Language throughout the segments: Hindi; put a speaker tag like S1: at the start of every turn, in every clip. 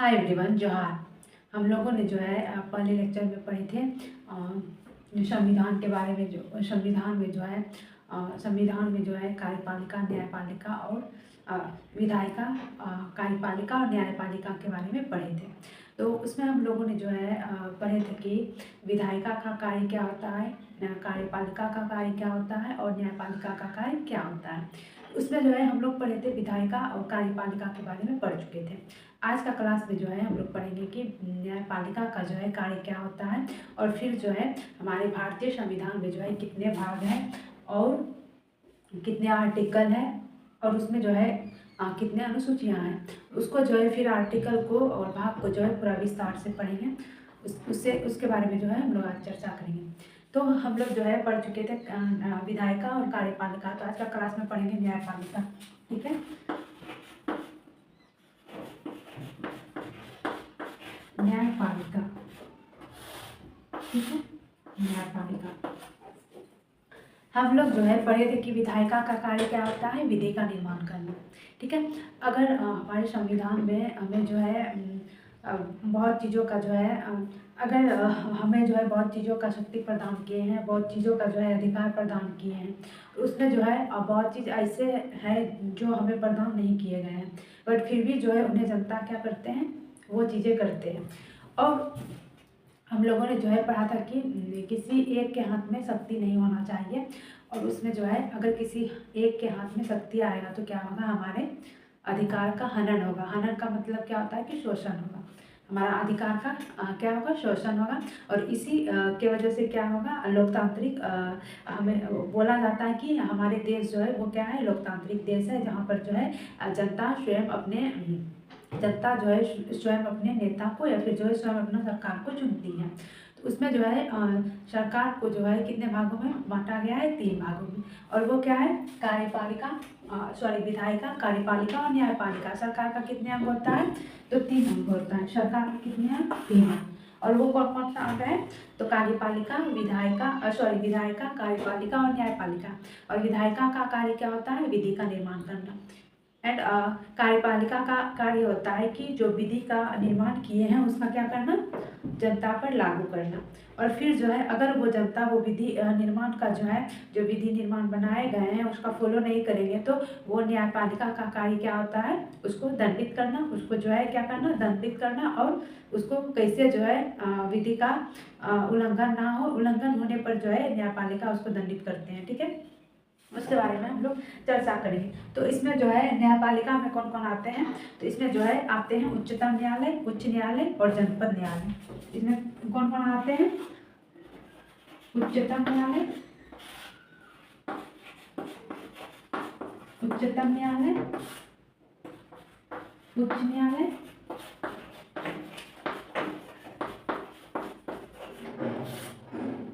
S1: हाय एवरीवन, जोहार। हम लोगों ने जो है पहले लेक्चर में पढ़े थे जो संविधान के बारे में, जो संविधान में जो है कार्यपालिका, न्यायपालिका और विधायिका, कार्यपालिका और न्यायपालिका के बारे में पढ़े थे। तो उसमें हम लोगों ने जो है पढ़े थे कि विधायिका का कार्य क्या होता है, कार्यपालिका का कार्य क्या होता है और न्यायपालिका का कार्य क्या होता है। उसमें जो है हम लोग पढ़े थे विधायिका और कार्यपालिका के बारे में पढ़ चुके थे। आज का क्लास में जो है हम लोग पढ़ेंगे कि न्यायपालिका का जो है कार्य क्या होता है और फिर जो है हमारे भारतीय संविधान में जो है कितने भाग हैं और कितने आर्टिकल हैं और उसमें जो है कितने अनुसूचियां हैं। उसको जो है फिर आर्टिकल को और भाग को जो है पूरा विस्तार से पढ़ेंगे। उसके बारे में जो है हम लोग आज चर्चा करेंगे। तो हम लोग जो है पढ़ चुके थे विधायिका और कार्यपालिका। तो आज का क्लास में पढ़ेंगे न्यायपालिका। ठीक है, न्यायपालिका। ठीक है, न्यायपालिका हम लोग जो है पढ़े थे कि विधायिका का कार्य क्या होता है, विधि का निर्माण करना। ठीक है, अगर हमारे संविधान में हमें जो है बहुत चीज़ों का जो है अगर हमें जो है बहुत चीज़ों का शक्ति प्रदान किए हैं, बहुत चीज़ों का जो है अधिकार प्रदान किए हैं, उसमें जो है बहुत चीज़ ऐसे है जो हमें प्रदान नहीं किए गए हैं, बट फिर भी जो है उन्हें जनता क्या करते हैं, वो चीज़ें करते हैं। और हम लोगों ने जो है पढ़ा था कि किसी एक के हाथ में शक्ति नहीं होना चाहिए और उसमें जो है अगर किसी एक के हाथ में शक्ति आएगा तो क्या होगा, हमारे अधिकार का हनन होगा। हनन का मतलब क्या होता है कि शोषण होगा, हमारा अधिकार का क्या होगा, शोषण होगा। और इसी के वजह से क्या होगा, लोकतांत्रिक हमें बोला जाता है कि हमारे देश जो है वो क्या है, लोकतांत्रिक देश है, जहाँ पर जो है जनता जो है स्वयं अपने नेता को या फिर जो है स्वयं अपना सरकार को चुनती है। तो उसमें जो है सरकार को जो है कितने भागों में बांटा गया है, 3 भागों में। और वो क्या है, विधायिका, कार्यपालिका और न्यायपालिका। सरकार का कितने अंग होता है, तो 3 अंग होता है। सरकार के कितने अंग, 3 अंग। और वो कौन कौन सा अंग है, तो कार्यपालिका, विधायिका, कार्यपालिका और न्यायपालिका। और विधायिका का कार्य क्या होता है, विधि का निर्माण करना। एंड कार्यपालिका का कार्य होता है कि जो विधि का निर्माण किए हैं उसका क्या करना, जनता पर लागू करना। और फिर जो है अगर वो जनता वो विधि निर्माण का जो विधि निर्माण बनाए गए हैं उसका फॉलो नहीं करेंगे तो वो न्यायपालिका का कार्य क्या होता है, उसको दंडित करना, उसको जो है क्या करना, दंडित करना। और उसको कैसे जो है विधि का उल्लंघन ना हो, उल्लंघन होने पर जो है न्यायपालिका उसको दंडित करते हैं। ठीक है, उसके बारे में हम लोग चर्चा करेंगे। तो इसमें जो है न्यायपालिका में कौन कौन आते हैं, तो इसमें जो है आते हैं उच्चतम न्यायालय, उच्च न्यायालय और जनपद न्यायालय। इसमें कौन कौन आते हैं, उच्चतम न्यायालय, उच्चतम न्यायालय, उच्च न्यायालय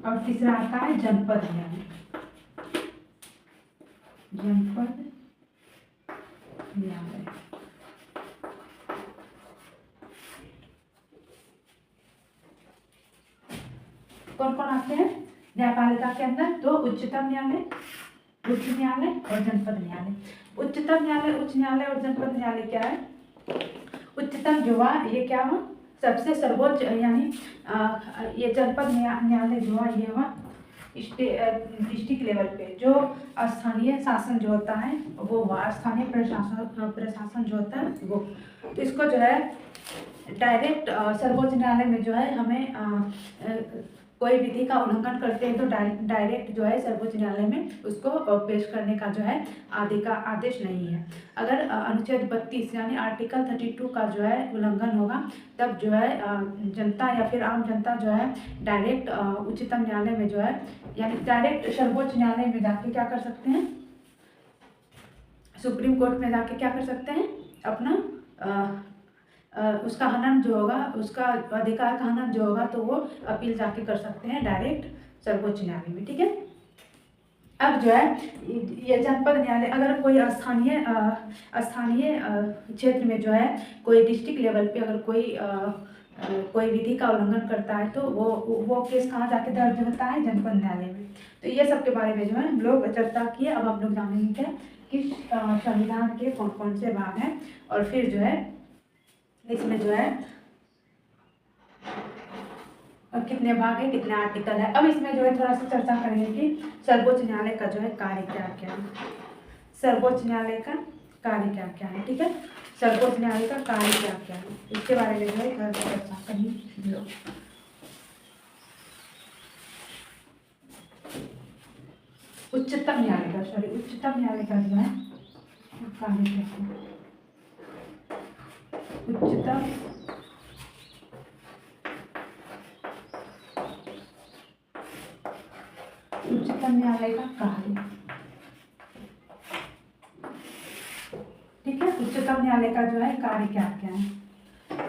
S1: और तीसरा आता है जनपद न्यायालय, जनपद न्यायालय। कौन कौन आते हैं न्यायपालिका के अंदर, तो उच्चतम न्यायालय, उच्च न्यायालय और जनपद न्यायालय। उच्चतम न्यायालय, उच्च न्यायालय और जनपद न्यायालय क्या है, उच्चतम जो हुआ ये क्या हुआ, सबसे सर्वोच्च, यानी ये जनपद न्यायालय जो हुआ ये हुआ डिस्ट्रिक्ट लेवल पे जो स्थानीय शासन जो होता है वो हुआ, स्थानीय प्रशासन जो होता है वो। तो इसको जो है डायरेक्ट सर्वोच्च न्यायालय में जो है हमें कोई विधि का उल्लंघन करते हैं तो डायरेक्ट जो है सर्वोच्च न्यायालय में उसको पेश करने का जो है आदेश नहीं है। अगर अनुच्छेद 32 यानी आर्टिकल 32 का जो है उल्लंघन होगा तब जो है जनता या फिर आम जनता जो है डायरेक्ट उच्चतम न्यायालय में जो है यानी डायरेक्ट सर्वोच्च न्यायालय में जाके क्या कर सकते हैं, सुप्रीम कोर्ट में जाके क्या कर सकते हैं, अपना उसका हनन जो होगा, उसका अधिकार का हनन जो होगा तो वो अपील जाके कर सकते हैं डायरेक्ट सर्वोच्च न्यायालय में। ठीक है, अब जो है ये जनपद न्यायालय, अगर कोई स्थानीय क्षेत्र में जो है कोई डिस्ट्रिक्ट लेवल पे अगर कोई विधि का उल्लंघन करता है तो वो केस कहाँ जाके दर्ज होता है, जनपद न्यायालय में। तो ये सब के बारे में जो है हम लोग चर्चा किए। अब हम लोग जानेंगे क्या कि संविधान के कौन कौन से भाग हैं और फिर जो है इसमें जो है कितने भाग है, कितने आर्टिकल है। अब इसमें जो है थोड़ा सा चर्चा करेंगे कि सर्वोच्च न्यायालय का जो है कार्य क्या क्या है। सर्वोच्च न्यायालय का कार्य क्या क्या है, ठीक है। सर्वोच्च न्यायालय का कार्य क्या क्या है, इसके बारे में जो है थोड़ा सा चर्चा करेंगे। उच्चतम न्यायालय का, सॉरी, उच्चतम न्यायालय का जो है कार्य क्या है। उच्चतम न्यायालय का कार्य, ठीक है। उच्चतम न्यायालय का जो है कार्य क्या क्या है।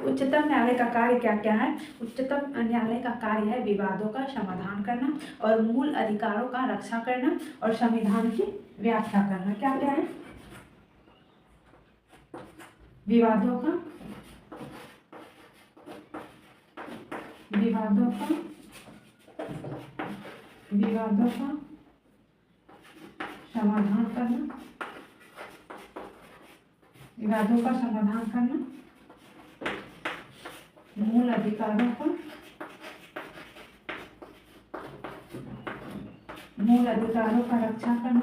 S1: उच्चतम न्यायालय का कार्य क्या क्या है। उच्चतम न्यायालय का कार्य है विवादों का समाधान करना और मूल अधिकारों का रक्षा करना और संविधान की व्याख्या करना। क्या क्या है, विवादों का समाधान करना, विवादों का समाधान करना, मूल अधिकारों का रक्षा करना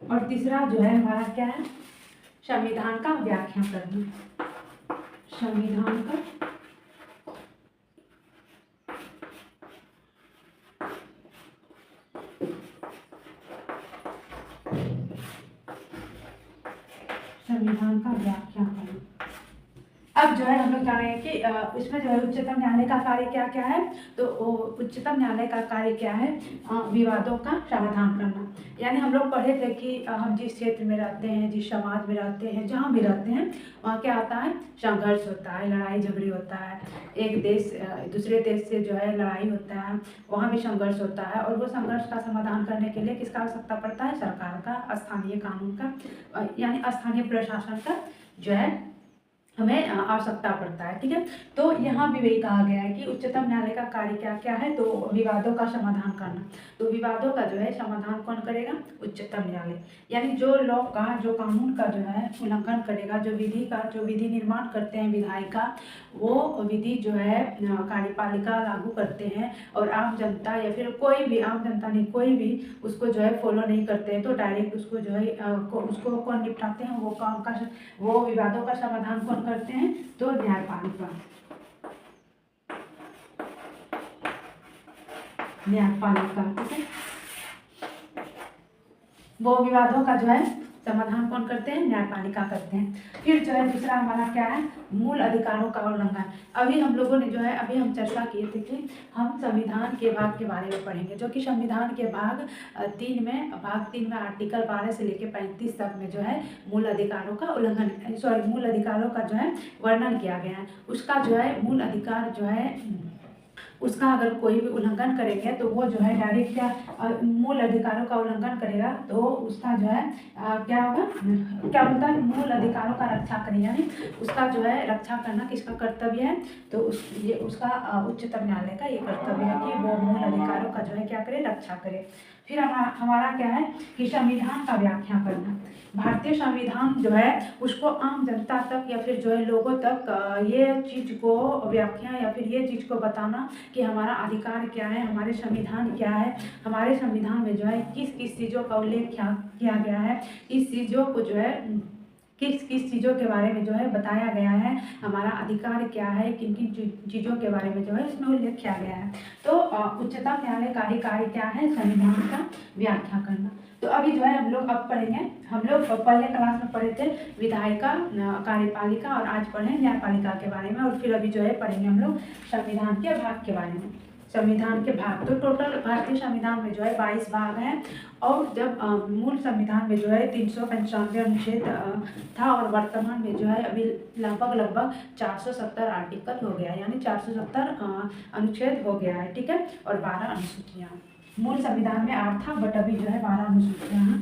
S1: और तीसरा जो है हमारा क्या है, संविधान का व्याख्या करना। संविधान का व्याख्या करना। अब जो है हम लोग जान रहे हैं कि इसमें जो है उच्चतम न्यायालय का कार्य क्या क्या है। तो उच्चतम न्यायालय का कार्य क्या है, विवादों का समाधान करना। यानी हम लोग पढ़े थे कि हम जिस क्षेत्र में रहते हैं, जिस समाज में रहते हैं, जहाँ भी रहते हैं, वहाँ क्या होता है, संघर्ष होता है, लड़ाई झगड़ी होता है। एक देश दूसरे देश से जो है लड़ाई होता है, वहाँ भी संघर्ष होता है और वो संघर्ष का समाधान करने के लिए किसका आवश्यकता पड़ता है, सरकार का, स्थानीय कानून का, यानी स्थानीय प्रशासन का जो है हमें आवश्यकता पड़ता है, ठीक है। तो यहाँ भी वही कहा गया है कि उच्चतम न्यायालय का कार्य क्या क्या है, तो विवादों का समाधान करना। तो विवादों का जो है समाधान कौन करेगा, उच्चतम न्यायालय। यानी जो लॉ का, जो कानून का जो है उल्लंघन करेगा, जो विधि निर्माण करते हैं विधायिका, वो विधि जो है कार्यपालिका लागू करते हैं और आम जनता या फिर कोई भी, आम जनता नहीं, कोई भी उसको जो है फॉलो नहीं करते हैं, तो डायरेक्ट उसको जो है उसको कौन निपटाते हैं, वो विवादों का समाधान कौन करते हैं, तो न्यायपालिका। ठीक है। वो विवादों का जो है समाधान कौन करते हैं, न्यायपालिका करते हैं। फिर जो है दूसरा हमारा क्या है, मूल अधिकारों का उल्लंघन। अभी हम लोगों ने जो है, अभी हम चर्चा किए थे कि हम संविधान के भाग के बारे में पढ़ेंगे, जो कि संविधान के भाग 3 में आर्टिकल 12 से लेकर 35 तक में जो है मूल अधिकारों का उल्लंघन, सॉरी, मूल अधिकारों का जो है वर्णन किया गया है। उसका जो है मूल अधिकार जो है, उसका अगर कोई भी उल्लंघन करेंगे तो वो जो है डायरेक्ट क्या, मूल अधिकारों का उल्लंघन करेगा तो उसका जो है क्या होगा, क्या बोलता है, मूल अधिकारों का रक्षा करें, यानी उसका जो है रक्षा करना किसका कर्तव्य है, तो उसका उच्चतम न्यायालय का ये कर्तव्य है कि वो मूल अधिकारों का जो है क्या करे, रक्षा करे। फिर हमारा क्या है कि संविधान का व्याख्या करना। भारतीय संविधान जो है उसको आम जनता तक या फिर जो है लोगों तक ये चीज़ को व्याख्या या फिर ये चीज़ को बताना कि हमारा अधिकार क्या है, हमारे संविधान क्या है, हमारे संविधान में जो है किस किस चीज़ों का उल्लेख किया गया है, इस चीज़ों को जो है किस किस चीज़ों के बारे में जो है बताया गया है, हमारा अधिकार क्या है, किन किन चीज़ों के बारे में जो है इसमें उल्लेख किया गया है। तो उच्चतम न्यायालय का ही कार्य क्या है, संविधान का व्याख्या करना। तो अभी जो है हम लोग अब पढ़ेंगे, हम लोग पहले क्लास में पढ़े थे विधायिका, कार्यपालिका और आज पढ़े न्यायपालिका के बारे में, और फिर अभी जो है पढ़ेंगे हम लोग संविधान के भाग के बारे में। संविधान के भाग, तो टोटल भारतीय संविधान में जो है 22 भाग हैं, और जब मूल संविधान में जो है 395 अनुच्छेद था, और वर्तमान में जो है अभी लगभग 470 आर्टिकल हो गया, यानी 470 अनुच्छेद हो गया है, ठीक है, और 12 अनुसूचियाँ। मूल संविधान में 8 था, बट अभी जो है 12 अनुसूचियाँ हैं।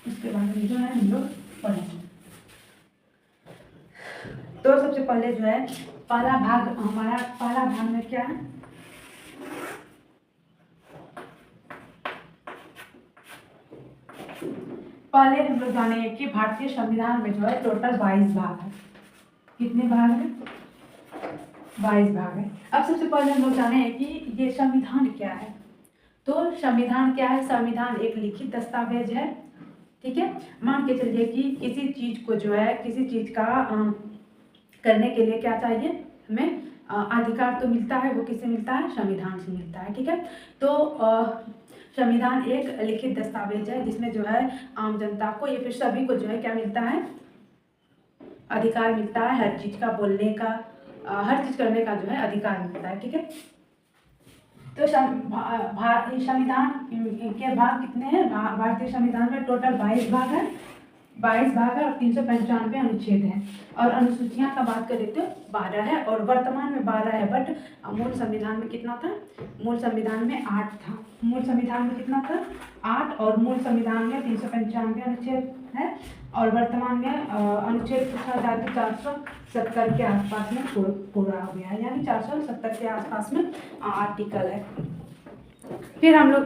S1: उसके बारे में जो है हम लोग पढ़ेंगे। तो सबसे पहले जो है पहला भाग में क्या है, पहले हम लोग जानेंगे कि भारतीय संविधान में जो है टोटल 22 भाग है। कितने भाग है? 22 भाग है। अब सबसे पहले हम लोग जाने कि ये संविधान क्या है। तो संविधान क्या है? संविधान एक लिखित दस्तावेज है, ठीक है। मान के चलिए कि किसी चीज को जो है, किसी चीज का करने के लिए क्या चाहिए हमें, अधिकार तो मिलता है, वो किससे मिलता है? संविधान से मिलता है, ठीक है। तो संविधान एक लिखित दस्तावेज है जिसमें जो है आम जनता को या फिर सभी को जो है क्या मिलता है? अधिकार मिलता है, हर चीज का बोलने का, हर चीज करने का जो है अधिकार मिलता है, ठीक है। तो संविधान के भाग कितने हैं? भारतीय संविधान में टोटल 22 भाग है, 22 भाग है और 395 अनुच्छेद हैं। और अनुसूचियां का बात करें तो 12 है और वर्तमान में 12 है, बट मूल संविधान में कितना था? मूल संविधान में 8 था। मूल संविधान में कितना था? 8। और मूल संविधान में 395 अनुच्छेद है और वर्तमान में अनुच्छेद 470 के आसपास में पूरा हो गया है, यानी 470 के आसपास में आर्टिकल है। फिर हम लोग